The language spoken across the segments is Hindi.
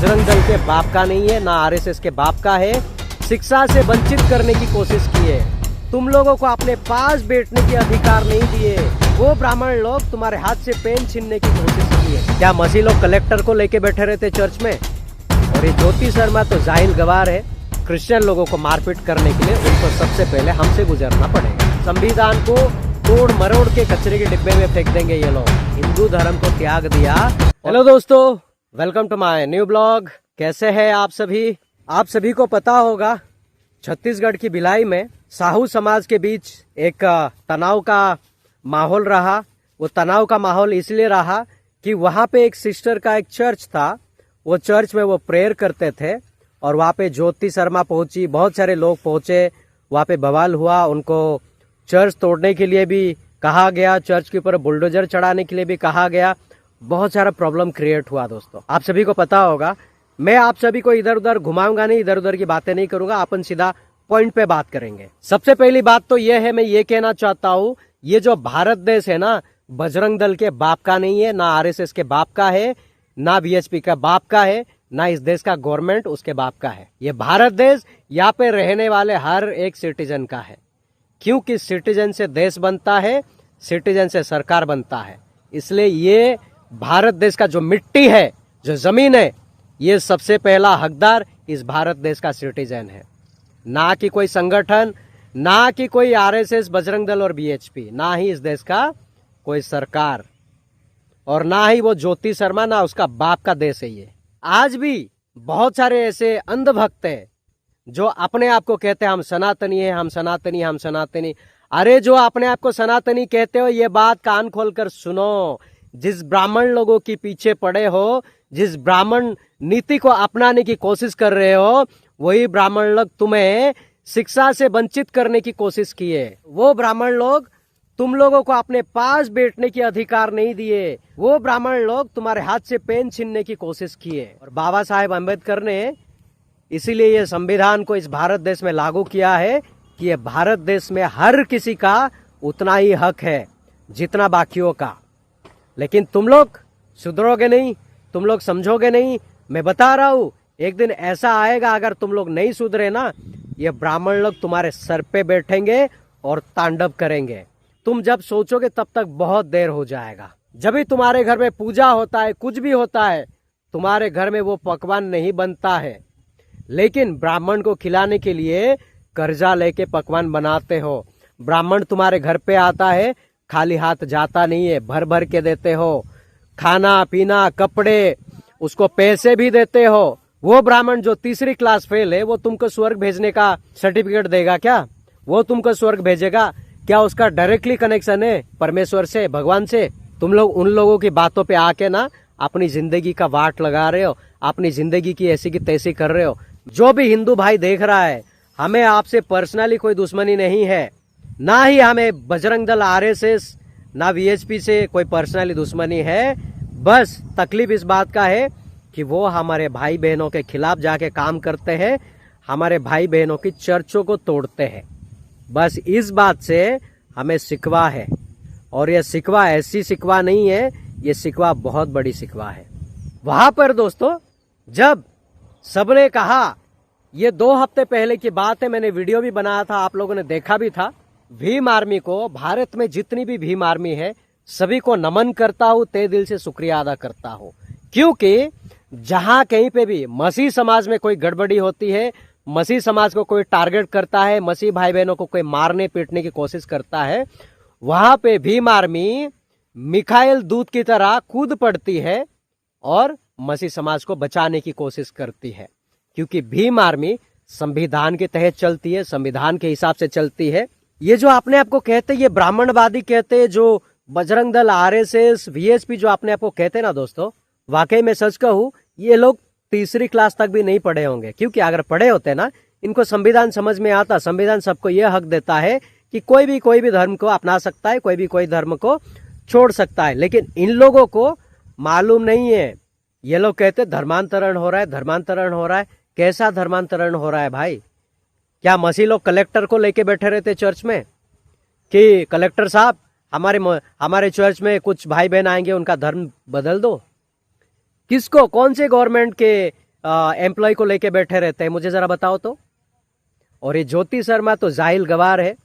बजरंग दल के बाप का नहीं है, ना आरएसएस के बाप का है। शिक्षा से वंचित करने की कोशिश की है। तुम लोगों को अपने पास बैठने के अधिकार नहीं दिए। वो ब्राह्मण लोग तुम्हारे हाथ से पेन छीनने की कोशिश की है। क्या मसीह लोग कलेक्टर को लेके बैठे रहते चर्च में? और ये ज्योति शर्मा तो जाहिल गवार है क्रिश्चियन लोगों को मारपीट करने के लिए। उनको सबसे पहले हमसे गुजरना पड़ेगा। संविधान को तोड़ मरोड़ के कचरे के डिब्बे में फेंक देंगे ये लोग। हिंदू धर्म को त्याग दिया। हेलो दोस्तों, welcome to my new blog. कैसे हैं आप सभी? आप सभी को पता होगा छत्तीसगढ़ की भिलाई में साहू समाज के बीच एक तनाव का माहौल रहा। वो तनाव का माहौल इसलिए रहा कि वहाँ पे एक सिस्टर का एक चर्च था। वो चर्च में वो प्रेयर करते थे और वहाँ पे ज्योति शर्मा पहुंची, बहुत सारे लोग पहुंचे। वहाँ पे बवाल हुआ, उनको चर्च तोड़ने के लिए भी कहा गया, चर्च के ऊपर बुलडोजर चढ़ाने के लिए भी कहा गया। बहुत सारा प्रॉब्लम क्रिएट हुआ दोस्तों। आप सभी को पता होगा। मैं आप सभी को इधर उधर घुमाऊंगा नहीं, इधर उधर की बातें नहीं करूंगा। अपन सीधा पॉइंट पे बात करेंगे। सबसे पहली बात तो यह है, मैं ये कहना चाहता हूँ, ये जो भारत देश है ना, बजरंग दल के बाप का नहीं है, ना आरएसएस के बाप का है, ना बीएचपी का बाप का है, ना इस देश का गवर्नमेंट उसके बाप का है। ये भारत देश यहाँ पे रहने वाले हर एक सिटीजन का है। क्योंकि सिटीजन से देश बनता है, सिटीजन से सरकार बनता है। इसलिए ये भारत देश का जो मिट्टी है, जो जमीन है, ये सबसे पहला हकदार इस भारत देश का सिटीजन है। ना कि कोई संगठन, ना कि कोई आरएसएस, बजरंग दल और बीएचपी, ना ही इस देश का कोई सरकार, और ना ही वो ज्योति शर्मा, ना उसका बाप का देश है ये। आज भी बहुत सारे ऐसे अंधभक्त हैं जो अपने आप को कहते हैं हम सनातनी है, हम सनातनी, हम सनातनी। अरे जो अपने आप को सनातनी कहते हो, ये बात कान खोलकर सुनो। जिस ब्राह्मण लोगों के पीछे पड़े हो, जिस ब्राह्मण नीति को अपनाने की कोशिश कर रहे हो, वही ब्राह्मण लोग तुम्हें शिक्षा से वंचित करने की कोशिश किए। वो ब्राह्मण लोग तुम लोगों को अपने पास बैठने की अधिकार नहीं दिए। वो ब्राह्मण लोग तुम्हारे हाथ से पेन छीनने की कोशिश किए। और बाबा साहेब अम्बेडकर ने इसीलिए ये संविधान को इस भारत देश में लागू किया है कि ये भारत देश में हर किसी का उतना ही हक है जितना बाकियों का। लेकिन तुम लोग सुधरोगे नहीं, तुम लोग समझोगे नहीं। मैं बता रहा हूं, एक दिन ऐसा आएगा, अगर तुम लोग नहीं सुधरे ना, ये ब्राह्मण लोग तुम्हारे सर पे बैठेंगे और तांडव करेंगे। तुम जब सोचोगे तब तक बहुत देर हो जाएगा। जब भी तुम्हारे घर में पूजा होता है, कुछ भी होता है, तुम्हारे घर में वो पकवान नहीं बनता है। लेकिन ब्राह्मण को खिलाने के लिए कर्जा लेके पकवान बनाते हो। ब्राह्मण तुम्हारे घर पे आता है, खाली हाथ जाता नहीं है, भर भर के देते हो। खाना पीना, कपड़े, उसको पैसे भी देते हो। वो ब्राह्मण जो तीसरी क्लास फेल है, वो तुमको स्वर्ग भेजने का सर्टिफिकेट देगा क्या? वो तुमको स्वर्ग भेजेगा क्या? उसका डायरेक्टली कनेक्शन है परमेश्वर से, भगवान से? तुम लोग उन लोगों की बातों पे आके ना अपनी जिंदगी का वाट लगा रहे हो, अपनी जिंदगी की ऐसी की तैसी कर रहे हो। जो भी हिंदू भाई देख रहा है, हमें आपसे पर्सनली कोई दुश्मनी नहीं है, ना ही हमें बजरंग दल, आरएसएस, ना वीएचपी से कोई पर्सनली दुश्मनी है। बस तकलीफ इस बात का है कि वो हमारे भाई बहनों के खिलाफ जाके काम करते हैं, हमारे भाई बहनों की चर्चों को तोड़ते हैं। बस इस बात से हमें शिकवा है। और यह शिकवा ऐसी शिकवा नहीं है, ये शिकवा बहुत बड़ी शिकवा है। वहां पर दोस्तों, जब सबने कहा, ये 2 हफ्ते पहले की बात है, मैंने वीडियो भी बनाया था, आप लोगों ने देखा भी था। भीम आर्मी को, भारत में जितनी भी भीम आर्मी है, सभी को नमन करता हूँ, तहे दिल से शुक्रिया अदा करता हूँ। क्योंकि जहां कहीं पे भी मसीह समाज में कोई गड़बड़ी होती है, मसीह समाज को कोई टारगेट करता है, मसीह भाई बहनों को कोई मारने पीटने की कोशिश करता है, वहां पे भीम आर्मी मिखाइल दूत की तरह कूद पड़ती है और मसीह समाज को बचाने की कोशिश करती है। क्योंकि भीम आर्मी संविधान के तहत चलती है, संविधान के हिसाब से चलती है। ये जो अपने आप को कहते हैं, ये ब्राह्मणवादी कहते हैं, जो बजरंग दल, आरएसएस, वीएचपी जो अपने आप को कहते हैं ना दोस्तों, वाकई में सच कहूं, ये लोग तीसरी क्लास तक भी नहीं पढ़े होंगे। क्योंकि अगर पढ़े होते ना, इनको संविधान समझ में आता। संविधान सबको यह हक देता है कि कोई भी धर्म को अपना सकता है, कोई धर्म को छोड़ सकता है। लेकिन इन लोगों को मालूम नहीं है। ये लोग कहते धर्मांतरण हो रहा है, धर्मांतरण हो रहा है। कैसा धर्मांतरण हो रहा है भाई? क्या मसीह लोग कलेक्टर को लेके बैठे रहते चर्च में कि कलेक्टर साहब, हमारे चर्च में कुछ भाई बहन आएंगे, उनका धर्म बदल दो? किसको, कौन से गवर्नमेंट के एम्प्लॉय को लेके बैठे रहते हैं, मुझे जरा बताओ तो। और ये ज्योति शर्मा तो जाहिल गवार है,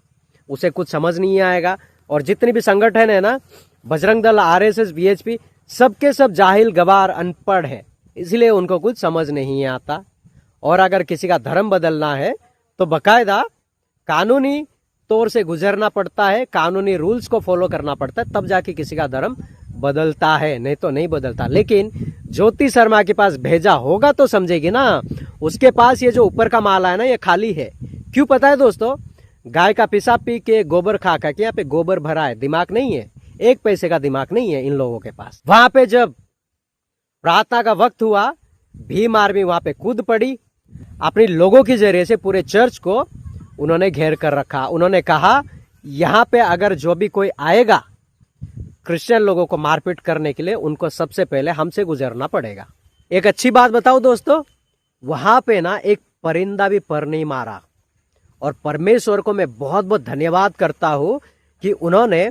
उसे कुछ समझ नहीं आएगा। और जितनी भी संगठन है ना, बजरंग दल, आरएसएस, बीएचपी, सबके सब जाहिल गवार अनपढ़ है, इसलिए उनको कुछ समझ नहीं आता। और अगर किसी का धर्म बदलना है तो बकायदा कानूनी तौर से गुजरना पड़ता है, कानूनी रूल्स को फॉलो करना पड़ता है, तब जाके किसी का धर्म बदलता है, नहीं तो नहीं बदलता। लेकिन ज्योति शर्मा के पास भेजा होगा तो समझेगी ना, उसके पास ये जो ऊपर का माल है ना, ये खाली है। क्यों पता है दोस्तों? गाय का पिसाब पी के, गोबर खा खा के यहाँ पे गोबर भरा है, दिमाग नहीं है, एक पैसे का दिमाग नहीं है इन लोगों के पास। वहां पे जब प्रार्थना का वक्त हुआ, भीम आर्मी वहां पे कूद पड़ी, अपने लोगों के जरिए से पूरे चर्च को उन्होंने घेर कर रखा। उन्होंने कहा यहाँ पे अगर जो भी कोई आएगा क्रिश्चियन लोगों को मारपीट करने के लिए, उनको सबसे पहले हमसे गुजरना पड़ेगा। एक अच्छी बात बताओ दोस्तों, वहां पे ना एक परिंदा भी पर नहीं मारा। और परमेश्वर को मैं बहुत बहुत धन्यवाद करता हूं कि उन्होंने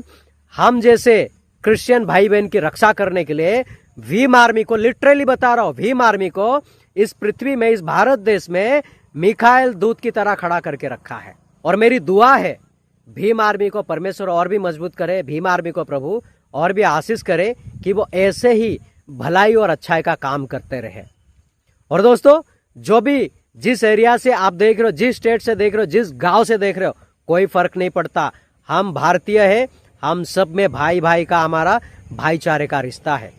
हम जैसे क्रिश्चियन भाई बहन की रक्षा करने के लिए भीम आर्मी को, लिटरली बता रहा हूं, भीम आर्मी को इस पृथ्वी में, इस भारत देश में मिखाइल दूत की तरह खड़ा करके रखा है। और मेरी दुआ है भीम आर्मी को परमेश्वर और भी मजबूत करे, भीम आर्मी को प्रभु और भी आशीष करे कि वो ऐसे ही भलाई और अच्छाई का काम करते रहे। और दोस्तों, जो भी जिस एरिया से आप देख रहे हो, जिस स्टेट से देख रहे हो, जिस गांव से देख रहे हो, कोई फर्क नहीं पड़ता, हम भारतीय है, हम सब में भाई भाई का, हमारा भाईचारे का रिश्ता है।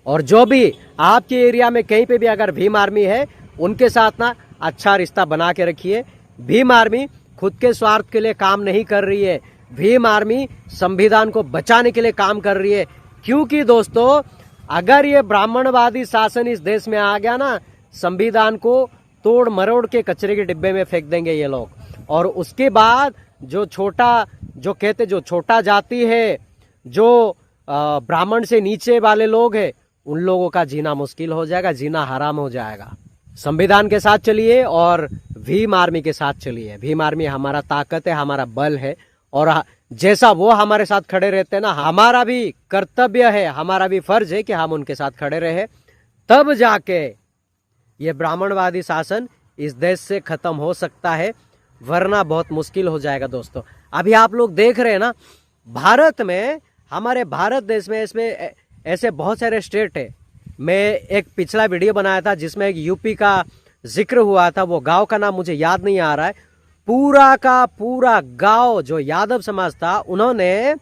और जो भी आपके एरिया में कहीं पे भी अगर भीम आर्मी है, उनके साथ ना अच्छा रिश्ता बना के रखिए। भीम आर्मी खुद के स्वार्थ के लिए काम नहीं कर रही है, भीम आर्मी संविधान को बचाने के लिए काम कर रही है। क्योंकि दोस्तों, अगर ये ब्राह्मणवादी शासन इस देश में आ गया ना, संविधान को तोड़ मरोड़ के कचरे के डिब्बे में फेंक देंगे ये लोग। और उसके बाद जो छोटा जाति है, जो ब्राह्मण से नीचे वाले लोग हैं, उन लोगों का जीना मुश्किल हो जाएगा, जीना हराम हो जाएगा। संविधान के साथ चलिए और भीम आर्मी के साथ चलिए। भीम आर्मी हमारा ताकत है, हमारा बल है। और जैसा वो हमारे साथ खड़े रहते हैं ना, हमारा भी कर्तव्य है, हमारा भी फर्ज है कि हम उनके साथ खड़े रहे। तब जाके ये ब्राह्मणवादी शासन इस देश से खत्म हो सकता है, वरना बहुत मुश्किल हो जाएगा। दोस्तों, अभी आप लोग देख रहे हैं ना, भारत में, हमारे भारत देश में, इसमें ऐसे बहुत सारे स्टेट है। मैं एक पिछला वीडियो बनाया था जिसमें एक यूपी का जिक्र हुआ था, वो गांव का नाम मुझे याद नहीं आ रहा है। पूरा का पूरा गांव जो यादव समाज था, उन्होंने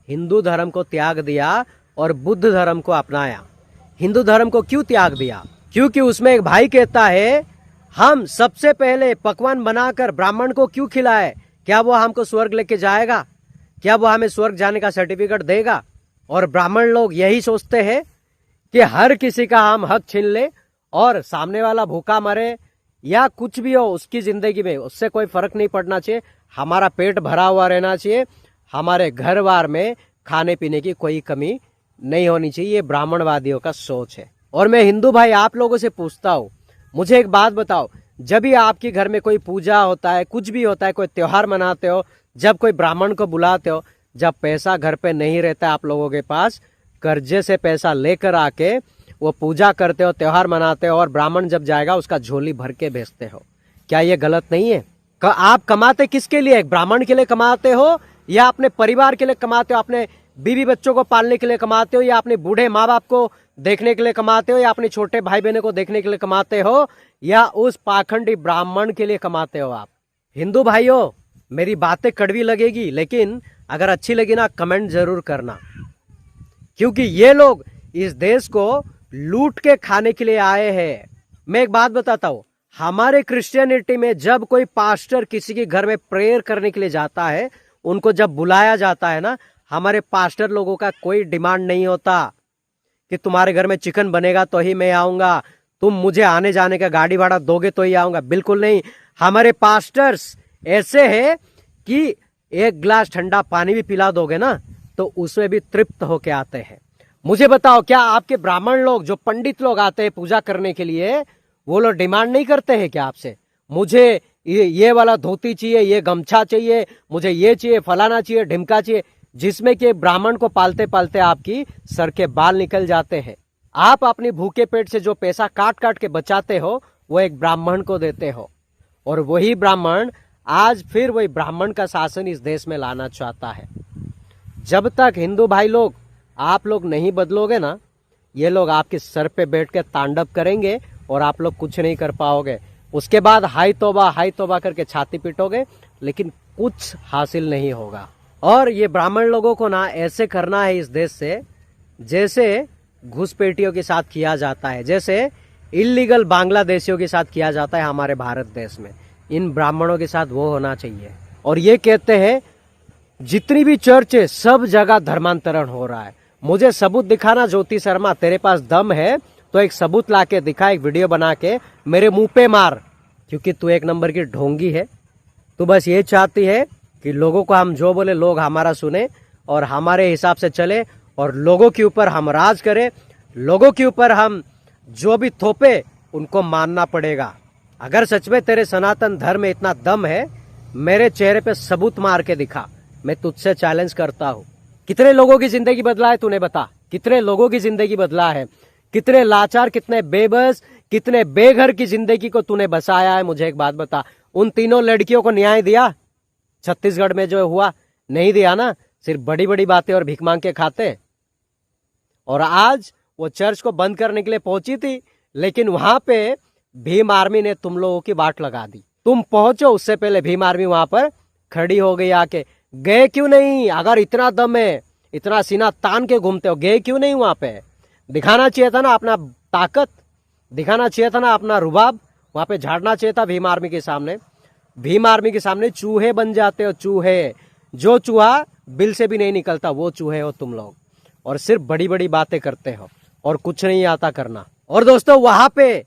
हिंदू धर्म को त्याग दिया और बुद्ध धर्म को अपनाया। हिंदू धर्म को क्यों त्याग दिया? क्योंकि उसमें एक भाई कहता है, हम सबसे पहले पकवान बनाकर ब्राह्मण को क्यों खिलाए? क्या वो हमको स्वर्ग लेके जाएगा? क्या वो हमें स्वर्ग जाने का सर्टिफिकेट देगा? और ब्राह्मण लोग यही सोचते हैं कि हर किसी का हम हक छीन ले और सामने वाला भूखा मरे या कुछ भी हो उसकी जिंदगी में, उससे कोई फर्क नहीं पड़ना चाहिए। हमारा पेट भरा हुआ रहना चाहिए, हमारे घर बार में खाने पीने की कोई कमी नहीं होनी चाहिए। ये ब्राह्मणवादियों का सोच है। और मैं हिंदू भाई आप लोगों से पूछता हूँ, मुझे एक बात बताओ, जब भी आपके घर में कोई पूजा होता है, कुछ भी होता है, कोई त्योहार मनाते हो, जब कोई ब्राह्मण को बुलाते हो, जब पैसा घर पे नहीं रहता आप लोगों के पास, कर्जे से पैसा लेकर आके वो पूजा करते हो, त्योहार मनाते हो, और ब्राह्मण जब जाएगा उसका झोली भर के भेजते हो। क्या ये गलत नहीं है? आप कमाते किसके लिए? ब्राह्मण के लिए कमाते हो या अपने परिवार के लिए कमाते हो? अपने बीवी बच्चों को पालने के लिए कमाते हो या अपने बूढ़े माँ बाप को देखने के लिए कमाते हो या अपने छोटे भाई बहनों को देखने के लिए कमाते हो या उस पाखंडी ब्राह्मण के लिए कमाते हो आप? हिंदू भाइयों, मेरी बातें कड़वी लगेगी, लेकिन अगर अच्छी लगी ना, कमेंट जरूर करना। क्योंकि ये लोग इस देश को लूट के खाने के लिए आए हैं। मैं एक बात बताता हूं, हमारे क्रिश्चियनिटी में जब कोई पास्टर किसी के घर में प्रेयर करने के लिए जाता है, उनको जब बुलाया जाता है ना, हमारे पास्टर लोगों का कोई डिमांड नहीं होता कि तुम्हारे घर में चिकन बनेगा तो ही मैं आऊंगा, तुम मुझे आने जाने का गाड़ी भाड़ा दोगे तो ही आऊंगा। बिल्कुल नहीं। हमारे पास्टर्स ऐसे हैं कि एक गिलास ठंडा पानी भी पिला दोगे ना तो उसमें भी तृप्त होके आते हैं। मुझे बताओ, क्या आपके ब्राह्मण लोग, जो पंडित लोग आते हैं पूजा करने के लिए, वो लोग डिमांड नहीं करते हैं क्या आपसे? मुझे ये वाला धोती चाहिए, ये गमछा चाहिए, मुझे ये चाहिए, फलाना चाहिए, ढिमका चाहिए, जिसमें कि ब्राह्मण को पालते पालते आपकी सर के बाल निकल जाते हैं। आप अपनी भूखे पेट से जो पैसा काट काट के बचाते हो वो एक ब्राह्मण को देते हो, और वही ब्राह्मण आज फिर वही ब्राह्मण का शासन इस देश में लाना चाहता है। जब तक हिंदू भाई लोग आप लोग नहीं बदलोगे ना, ये लोग आपके सर पे बैठ के तांडव करेंगे और आप लोग कुछ नहीं कर पाओगे। उसके बाद हाय तौबा करके छाती पीटोगे, लेकिन कुछ हासिल नहीं होगा। और ये ब्राह्मण लोगों को ना ऐसे करना है इस देश से जैसे घुसपैठियों के साथ किया जाता है, जैसे इलीगल बांग्लादेशियों के साथ किया जाता है हमारे भारत देश में। इन ब्राह्मणों के साथ वो होना चाहिए। और ये कहते हैं जितनी भी चर्च है सब जगह धर्मांतरण हो रहा है। मुझे सबूत दिखाना ज्योति शर्मा, तेरे पास दम है तो एक सबूत लाके दिखा, एक वीडियो बना के मेरे मुंह पे मार, क्योंकि तू एक नंबर की ढोंगी है। तू बस ये चाहती है कि लोगों को हम जो बोले लोग हमारा सुने और हमारे हिसाब से चले, और लोगों के ऊपर हम राज करें, लोगों के ऊपर हम जो भी थोपे उनको मानना पड़ेगा। अगर सच में तेरे सनातन धर्म में इतना दम है, मेरे चेहरे पे सबूत मार के दिखा, मैं तुझसे चैलेंज करता हूँ। कितने लोगों की जिंदगी बदला है तूने बता, कितने लोगों की जिंदगी बदला है, कितने लाचार, कितने बेबस, कितने बेघर की जिंदगी को तूने बसाया है। मुझे एक बात बता, उन तीनों लड़कियों को न्याय दिया छत्तीसगढ़ में जो हुआ? नहीं दिया ना, सिर्फ बड़ी बड़ी बातें और भीख मांग के खाते। और आज वो चर्च को बंद करने के लिए पहुंची थी, लेकिन वहां पे भीम आर्मी ने तुम लोगों की बाट लगा दी। तुम पहुंचो उससे पहले भीम आर्मी वहां पर खड़ी हो गई आके। गए क्यों नहीं? अगर इतना दम है, इतना सीना तान के घूमते हो, गए क्यों नहीं वहां पे? दिखाना चाहिए था ना अपना ताकत, दिखाना चाहिए था ना अपना रुबाब, वहां पे झाड़ना चाहिए था भीम आर्मी के सामने। भीम आर्मी के सामने चूहे बन जाते हो, चूहे। जो चूहा बिल से भी नहीं निकलता वो चूहे हो तुम लोग, और सिर्फ बड़ी बड़ी बातें करते हो और कुछ नहीं आता करना। और दोस्तों वहां पे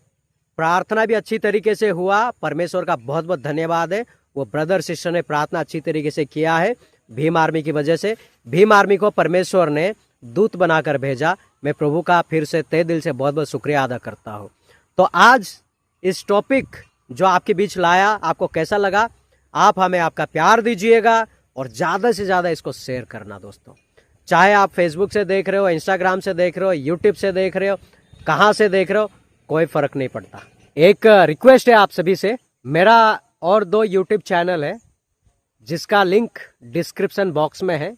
प्रार्थना भी अच्छी तरीके से हुआ, परमेश्वर का बहुत बहुत धन्यवाद है। वो ब्रदर सिस्टर ने प्रार्थना अच्छी तरीके से किया है भीम आर्मी की वजह से। भीम आर्मी को परमेश्वर ने दूत बनाकर भेजा। मैं प्रभु का फिर से तहे दिल से बहुत बहुत शुक्रिया अदा करता हूँ। तो आज इस टॉपिक जो आपके बीच लाया, आपको कैसा लगा? आप हमें आपका प्यार दीजिएगा और ज्यादा से ज्यादा इसको शेयर करना दोस्तों। चाहे आप फेसबुक से देख रहे हो, इंस्टाग्राम से देख रहे हो, यूट्यूब से देख रहे हो, कहाँ से देख रहे हो, कोई फर्क नहीं पड़ता। एक रिक्वेस्ट है आप सभी से, मेरा और 2 यूट्यूब चैनल है जिसका लिंक डिस्क्रिप्शन बॉक्स में है,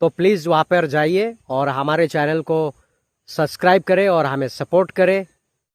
तो प्लीज़ वहाँ पर जाइए और हमारे चैनल को सब्सक्राइब करें और हमें सपोर्ट करें।